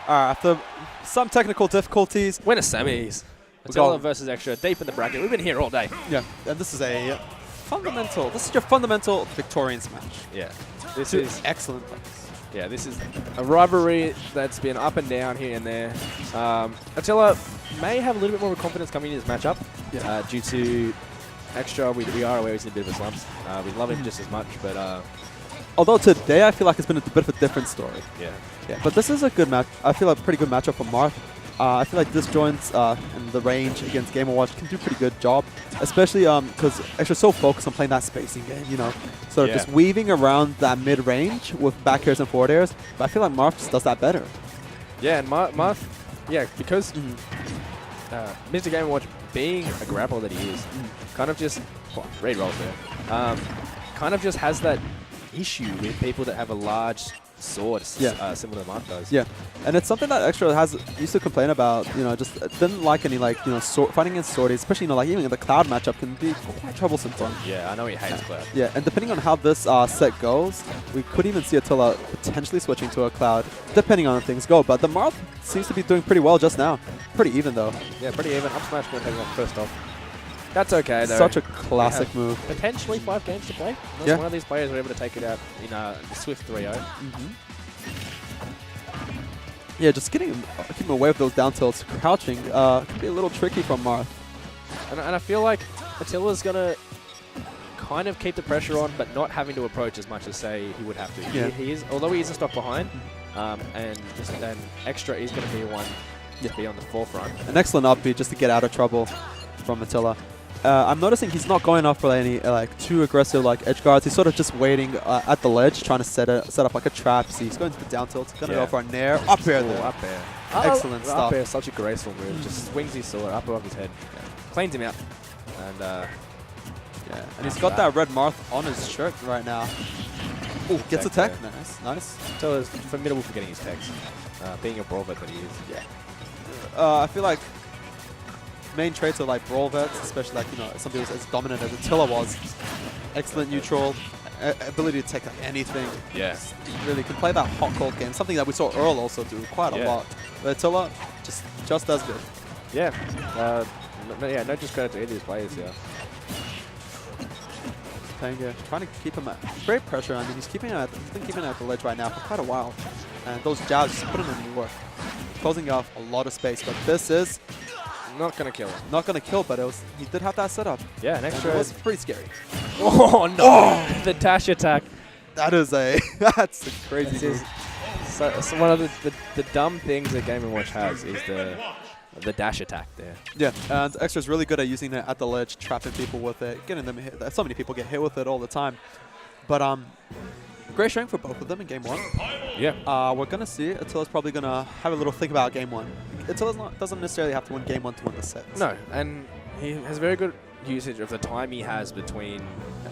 After some technical difficulties. Winner semis. Attila versus Extra, deep in the bracket. We've been here all day. Yeah, and this is a fundamental. This is your fundamental Victorian smash. Yeah. This Two is excellent players. Yeah, this is a rivalry that's been up and down here and there. Attila may have a little bit more confidence coming into this matchup due to Extra. We are aware he's in a bit of a slump. We love him just as much, but although today I feel like it's been a bit of a different story. yeah. Yeah, but this is a good match. I feel like a pretty good matchup for Marth. I feel like disjoints in the range against Game & Watch can do a pretty good job, especially because Extra's so focused on playing that spacing game, you know. So just weaving around that mid-range with back airs and forward airs. But I feel like Marth just does that better. Yeah, and Marth, because Mr. Game & Watch being a grappler that he is, kind of just, great rolls there, kind of just has that issue with people that have a large sword, similar to Marth does. Yeah, and it's something that Extra used to complain about. You know, just didn't like any fighting against swordies, especially like even in the Cloud matchup can be quite troublesome for him. Yeah, I know he hates Cloud. Yeah, and depending on how this set goes, we could even see Attila potentially switching to a Cloud, depending on how things go. But the Marth seems to be doing pretty well just now. Pretty even though. Yeah, pretty even. Up smash going to take that first off. That's okay, though. Such a classic move. Potentially 5 games to play. Unless one of these players are able to take it out in a swift 3-0. Yeah, just keeping away with those down tilts, crouching, can be a little tricky from Marth. And I feel like Attila's going to kind of keep the pressure on, but not having to approach as much as, say, he would have to. Yeah. He is, although he is a stock behind, and Extra is going to be one to be on the forefront. An excellent upbeat just to get out of trouble from Attila. I'm noticing he's not going off for any too aggressive edge guards. He's sort of just waiting at the ledge, trying to set up like a trap. See, he's going to the down tilt. He's going to go for a nair. Up air there. Up air. Excellent stuff. Up air is such a graceful move. Just swings his sword up above his head. Cleans him out. And and he's got that red Marth on his shirt right now. Ooh, gets a tech. Nice. Attila is formidable for getting his techs. Being a brawl vet that he is. Yeah. I feel like main traits are like brawl vets, especially somebody who's as dominant as Attila was. Excellent neutral, ability to take anything. Yeah. Really can play that hot cold game, something that we saw Earl also do quite a lot. But Attila, just as good. Yeah. No discredit to either of these players, Trying to keep him at great pressure. I mean, he's been keeping him at the ledge right now for quite a while. And those jabs just putting him in work. Closing off a lot of space, but this is not going to kill him. Not going to kill, but he did have that setup. Yeah, an Extra. It was pretty scary. Oh, no. Oh! The dash attack. That is that's a crazy move. So one of the dumb things that Game & Watch has is the dash attack there. Yeah, and Extra's really good at using it at the ledge, trapping people with it, getting them hit. So many people get hit with it all the time. But great strength for both of them in Game 1. Yeah. We're going to see Attila's probably going to have a little think about Game 1. Attila doesn't necessarily have to win Game 1 to win the set. No, and he has very good usage of the time he has between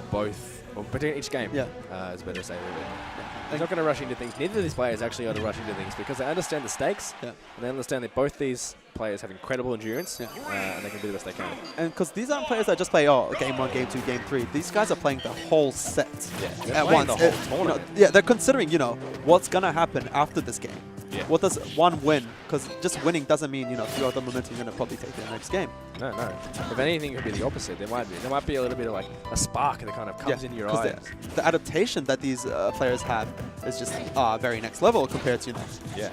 both, or between each game. Yeah. It's better to say. He's not going to rush into things. Neither of these players actually are to rush into things because they understand the stakes. Yeah. And they understand that both these players have incredible endurance. Yeah. And they can do the best they can. And because these aren't players that just play, Game 1, Game 2, Game 3. These guys are playing the whole set at once. The whole tournament. They're considering, what's going to happen after this game. Yeah. What does one win? Because just winning doesn't mean, if you have the momentum, you're going to probably take the next game. No. If anything, it could be the opposite. There might be a little bit of a spark that kind of comes into your eyes. The adaptation that these players have is just very next level compared to, Yeah.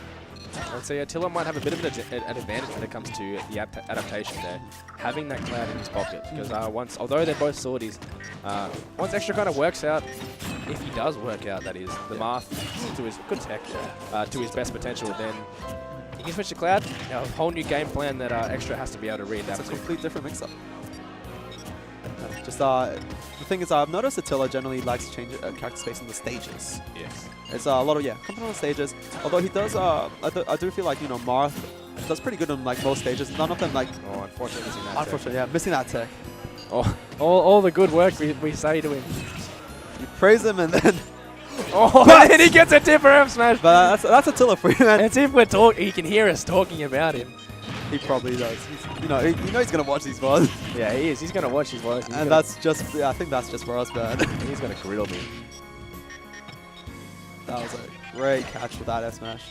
I'd say Attila might have a bit of an advantage when it comes to the adaptation there, having that Cloud in his pocket. Because although they're both swordies, once Extra kind of works out, if he does work out, that is, the Marth to his good tech, to his best potential, then he can switch to Cloud. A whole new game plan that Extra has to be able to read. It's a complete different mix-up. The thing is, I've noticed Attila generally likes to change character space in the stages. Yes. It's a lot of, coming on the stages. Although he does, I do feel like, Marth does pretty good on, most stages. None of them, Oh, unfortunately missing that Unfortunately, missing that tech. Oh, all the good work we say to him. You praise him and then... and he gets a tipper F smash. But that's Attila for you, man. It's if we're talking, he can hear us talking about him. He probably does. He's going to watch these VODs. Yeah, he is. He's going to watch his VODs. And that's just, I think that's just for us, man. He's going to grill me. That was a great catch with that F smash.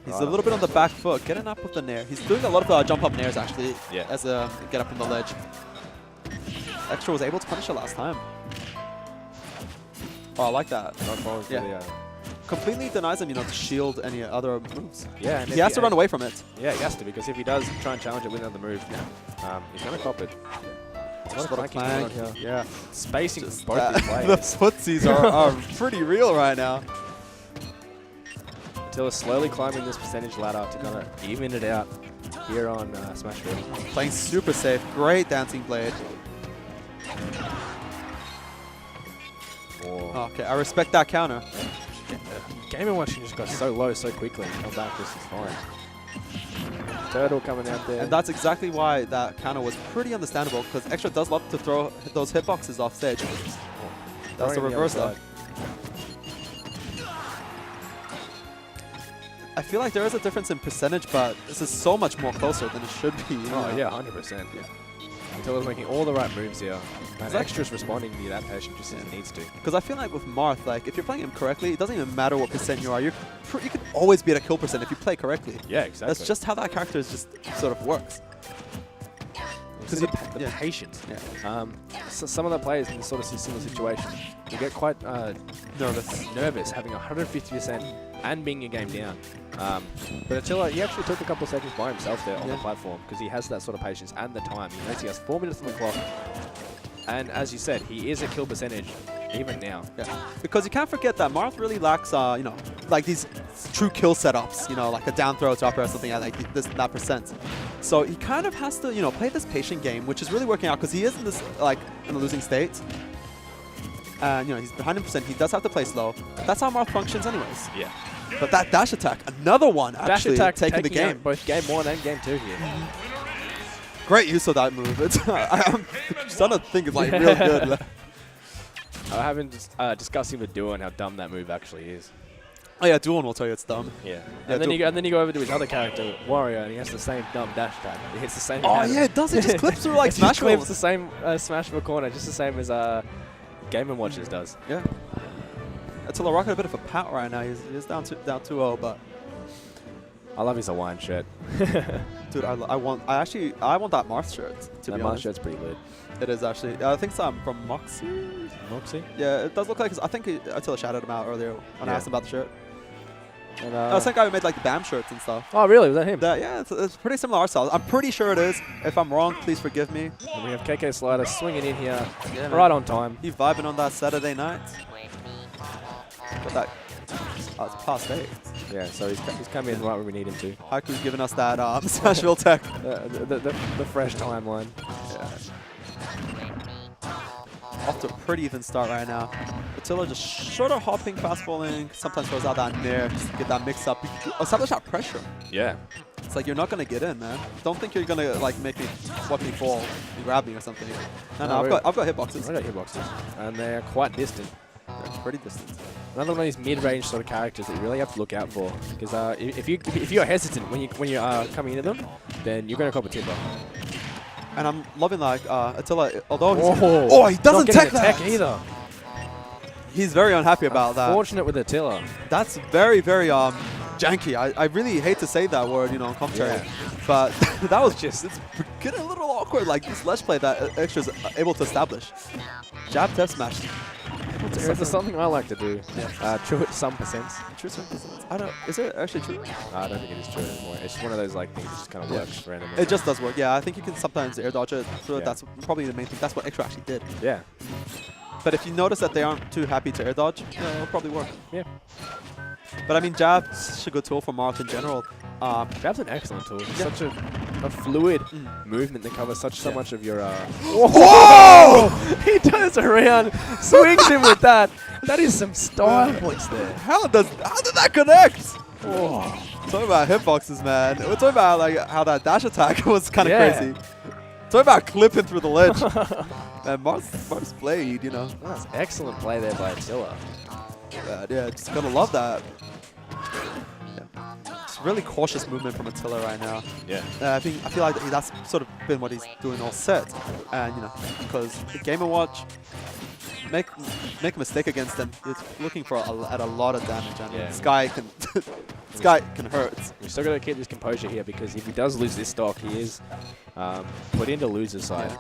He's Right a little bit on the back foot, getting up with the nair. He's doing a lot of jump up nairs actually, Yeah. as a get up on the ledge. Extra was able to punish it last time. Oh, I like that. Not falling for Yeah. the, Completely denies him, to shield any other moves. yeah, and He if has to run away from it. Yeah, he has to, because if he does try and challenge it with another move, he's going to cop it. A lot of clanking going on here. Yeah. Spacing Just both that- these the players. footsies are pretty real right now. Until slowly climbing this percentage ladder to kind of even it out here on Smashville. Playing super safe. Great dancing blade. Oh. Okay, I respect that counter. Game & Watch just got so low so quickly and come back just as fine. Turtle coming out there. And that's exactly why that counter was pretty understandable, because Extra does love to throw those hitboxes off stage. That's the Throwing reverse other though. side. I feel like there is a difference in percentage, but this is so much more closer than it should be. Oh, yeah, 100%. Yeah. Until making all the right moves here. And that- Extra's responding to the adaptation just as it needs to. Because I feel like with Marth, like if you're playing him correctly, it doesn't even matter what percent you are. You can always be at a kill percent if you play correctly. Yeah, exactly. That's just how that character is just sort of works. because the yeah. patience. Yeah. So some of the players in this sort of similar situation, you get quite nervous having 150% and being a game down. But Attila, he actually took a couple of seconds by himself there on the platform because he has that sort of patience and the time. He knows he has 4 minutes on the clock. And as you said, he is a kill percentage even now. Yeah, because you can't forget that Marth really lacks, like these true kill setups, like a down throw to upper or something like that percent. So he kind of has to, play this patient game, which is really working out because he is in this, in a losing state. And, he's behind in percent. He does have to play slow. That's how Marth functions anyways. Yeah. But that dash attack, another one actually dash attack taking the game. Both game 1 and game 2 here. Great use of that move. It's, I'm starting to think it's like real good. I haven't discussing with Duan how dumb that move actually is. Oh yeah, Duan will tell you it's dumb. Yeah. Yeah, And then you go over to his other character, Warrior, and he has the same dumb dash attack. He hits the same. Oh yeah, it does. It just clips through like It just Smash clips Rolls. the same smash for corner, just the same as Game & Watches does. Yeah. Attila rocking a bit of a pout right now. He's down 2-0, but I love his Hawaiian shirt. dude, I want that Marth shirt. To That be Marth honest, shirt's pretty lit. it is actually. I think it's from Moxie. Moxie? Yeah, it does look like. I think Attila shouted him out earlier when I Yeah. asked him about the shirt. And, I was the guy who made like the BAM shirts and stuff. oh, really? Was that him? Yeah, it's pretty similar art style. I'm pretty sure it is. If I'm wrong, please forgive me. And we have KK Slider swinging in here, Yeah, right man. on time. He vibing on that Saturday night. But that, it's past 8. Yeah, so he's come in right where we need him to. Haiku's giving us that Smashville tech. The fresh timeline. Yeah. Off to a pretty even start right now. Attila just sort of hopping, fast falling, sometimes throws out that nair just to get that mix up. Establish that pressure. Yeah. It's like you're not gonna get in, man. Don't think you're gonna like make me watch me fall and grab me or something. No, I've got hitboxes. I got hitboxes, and they're quite distant. They're pretty distant. Another one of these mid-range sort of characters that you really have to look out for, because if you're hesitant when you are coming into them, then you're going to cop a tipper. And I'm loving like Attila, although he's he doesn't not getting tech the that. tech either. He's very unhappy about that. Fortunate with Attila. That's very, very janky. I really hate to say that word, on commentary. Yeah. But that was it's getting a little awkward, like this ledge play that Extra's able to establish. Jab tap smash. It's something I like to do. True at some percents. True. Is it actually true? I don't think it is true anymore. It's just one of those like things that just kind of works randomly. It just does work. Yeah, I think you can sometimes air dodge it. So Yeah. that's probably the main thing. That's what Extra actually did. Yeah. But if you notice that they aren't too happy to air dodge, it'll probably work. Yeah. But I mean, jab's such a good tool for Marth in general. Jab's an excellent tool. It's such a fluid movement that covers so much of your. Whoa! He turns around, swings him with that. That is some style points there. How did that connect? Oh. Talking about hitboxes, man. We're talking about like how that dash attack was kind of Yeah. crazy. Talking about clipping through the ledge. And Marth's blade, That's excellent play there by Attila. Yeah, just gotta love that. Yeah. It's really cautious movement from Attila right now. Yeah. I feel like that's sort of been what he's doing all set, and because the Game & Watch make a mistake against him, he's looking for at a lot of damage. I mean, Yeah. this guy can this guy can hurt. We're still got to keep this composure here because if he does lose this stock, he is put into loser's side.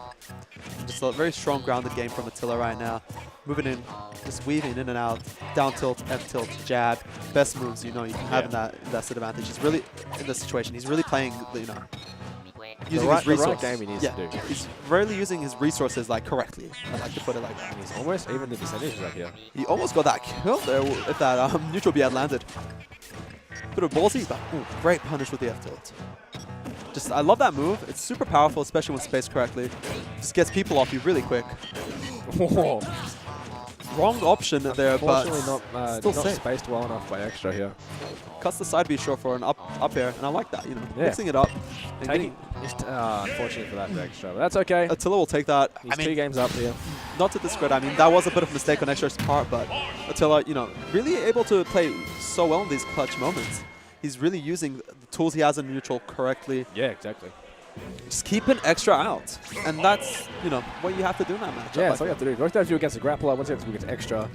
Just a very strong grounded game from Attila right now. Moving in, just weaving in and out, down tilt, F tilt, jab. Best moves you can have in that invested advantage. He's really, in this situation, he's really playing, using his resources. game he needs to do. He's really using his resources correctly. I like to put it like that. And he's almost even the percentages right here. He almost got that kill there if that neutral B had landed. Bit of ballsy, but ooh, great punish with the F tilt. Just, I love that move. It's super powerful, especially when spaced correctly. Just gets people off you really quick. Whoa. Wrong option there, but Unfortunately still not safe. spaced well enough by Extra here. Cuts the side B short for an up air, and I like that, Yeah. mixing it up. And Taking, unfortunate for that for Extra, but that's okay. Attila will take that. He's 2 games up here. Not to discredit, that was a bit of a mistake on Extra's part, but Attila, really able to play so well in these clutch moments. He's really using the tools he has in neutral correctly. Yeah, exactly. Just keeping Extra out. And that's, what you have to do in that matchup. Yeah, that's all you have to do. Once you have to do against a grappler, once you have to do against Extra.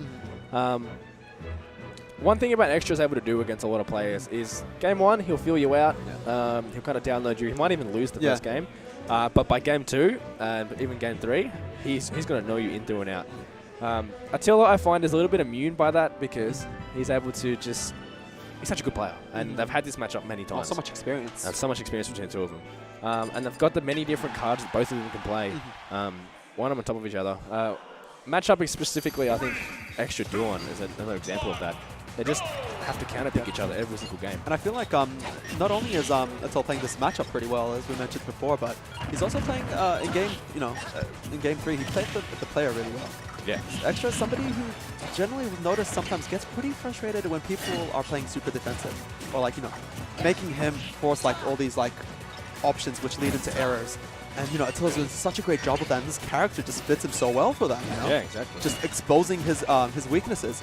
One thing about Extra is able to do against a lot of players is game 1, he'll feel you out. He'll kind of download you. He might even lose the first game. But by game 2, and even game 3, he's going to know you in, through, and out. Attila, I find, is a little bit immune by that because he's able to just... He's such a good player. And they've had this matchup many times. So much experience. And so much experience between the 2 of them. And they've got the many different cards that both of them can play. One on top of each other. Matchup specifically, I think Extra Duon is another example of that. They just have to counterpick each other every single game. And I feel like not only is Attila playing this matchup pretty well, as we mentioned before, but he's also playing in game, in game 3, he played the player really well. Yeah. Extra is somebody who generally we've noticed sometimes gets pretty frustrated when people are playing super defensive, or making him force all these options which lead into errors. And Attila's doing such a great job of that, and this character just fits him so well for that. Yeah, exactly. Just exposing his weaknesses.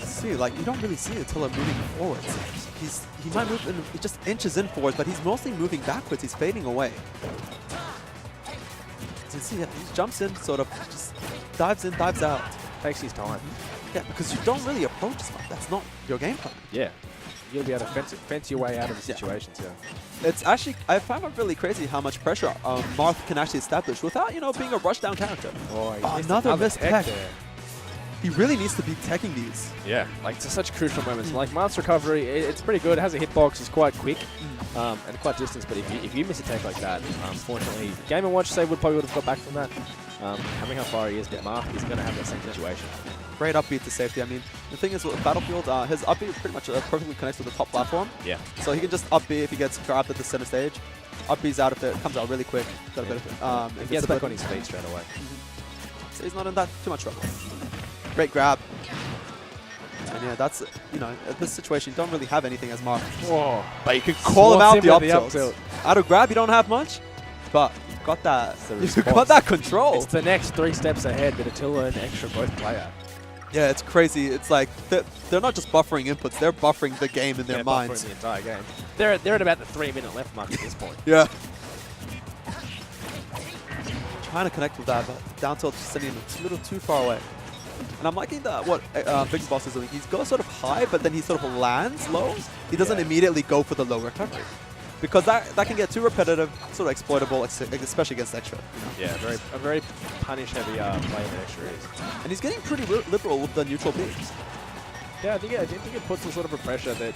See, you don't really see Attila moving forwards. He might move just inches in forwards, but he's mostly moving backwards. He's fading away. So you see, he jumps in, sort of just dives in, dives out. Takes his time. Yeah, because you don't really approach as much. That's not your game plan. Yeah. You'll be able to fence your way out of the situations, It's actually, I find it really crazy how much pressure Marth can actually establish without, being a rushdown character. Oh, another missed tech there. He really needs to be teching these. Yeah, it's such crucial moments. Marth's recovery, it's pretty good. It has a hitbox. It's quite quick and quite distance. But if you miss a tech like that, unfortunately, Game & Watch say probably would have got back from that. Having how far he is, but Marth is going to have that same situation. Great upbeat to safety. The thing is with Battlefield, his upbeat pretty much perfectly connects with the top platform. Yeah. So he can just upbeat if he gets grabbed at the center stage. Upbeat's out if it comes out really quick. Got a bit of he gets back on his feet straight away. So he's not in that too much trouble. Great grab. And yeah, that's, at this situation, you don't really have anything as Marth. Whoa. But you can call him out the up tilt. tilt. Out of grab, you don't have much, but you've got that. You've got that control. It's the next 3 steps ahead that Attila and Extra both play at. Yeah, it's crazy. It's they're not just buffering inputs; they're buffering the game in their minds. Buffering the entire game. They're at about the 3-minute left mark at this point. Yeah. Trying to connect with that, but down tilt just sending him a little too far away. And I'm liking what Big Boss is doing. He goes sort of high, but then he sort of lands low. He doesn't immediately go for the low recovery. Because that can get too repetitive, sort of exploitable, especially against Extra. Yeah, a very punish-heavy player that Extra is. And he's getting pretty liberal with the neutral beats. Yeah, I think it puts a sort of a pressure that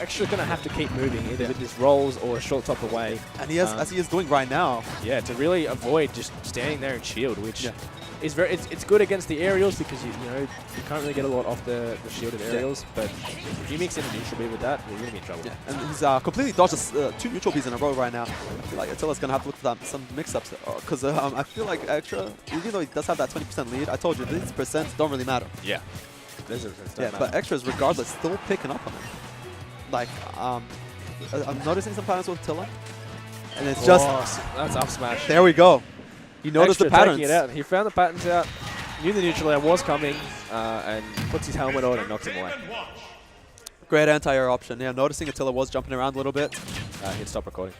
Extra's going to have to keep moving, either with his rolls or a short top away. And he has, as he is doing right now. Yeah, to really avoid just standing there and shield, which is it's good against the aerials because you can't really get a lot off the shielded aerials. But if you mix in a neutral B with that, you're going to be in trouble. Yeah, and he's completely dodged 2 neutral Bs in a row right now. I feel like Attila's going to have to look for some mix-ups. Because I feel like Extra, even though he does have that 20% lead, I told you these percents don't really matter. Yeah. But Extra's regardless still picking up on him. I'm noticing some patterns with Attila, and it's just that's up smash. There we go. He noticed the patterns. It out. He found the patterns out, knew the neutral air was coming, and puts his helmet on and knocks him away. Great anti-air option. Yeah, noticing Attila was jumping around a little bit. Hit stop recording.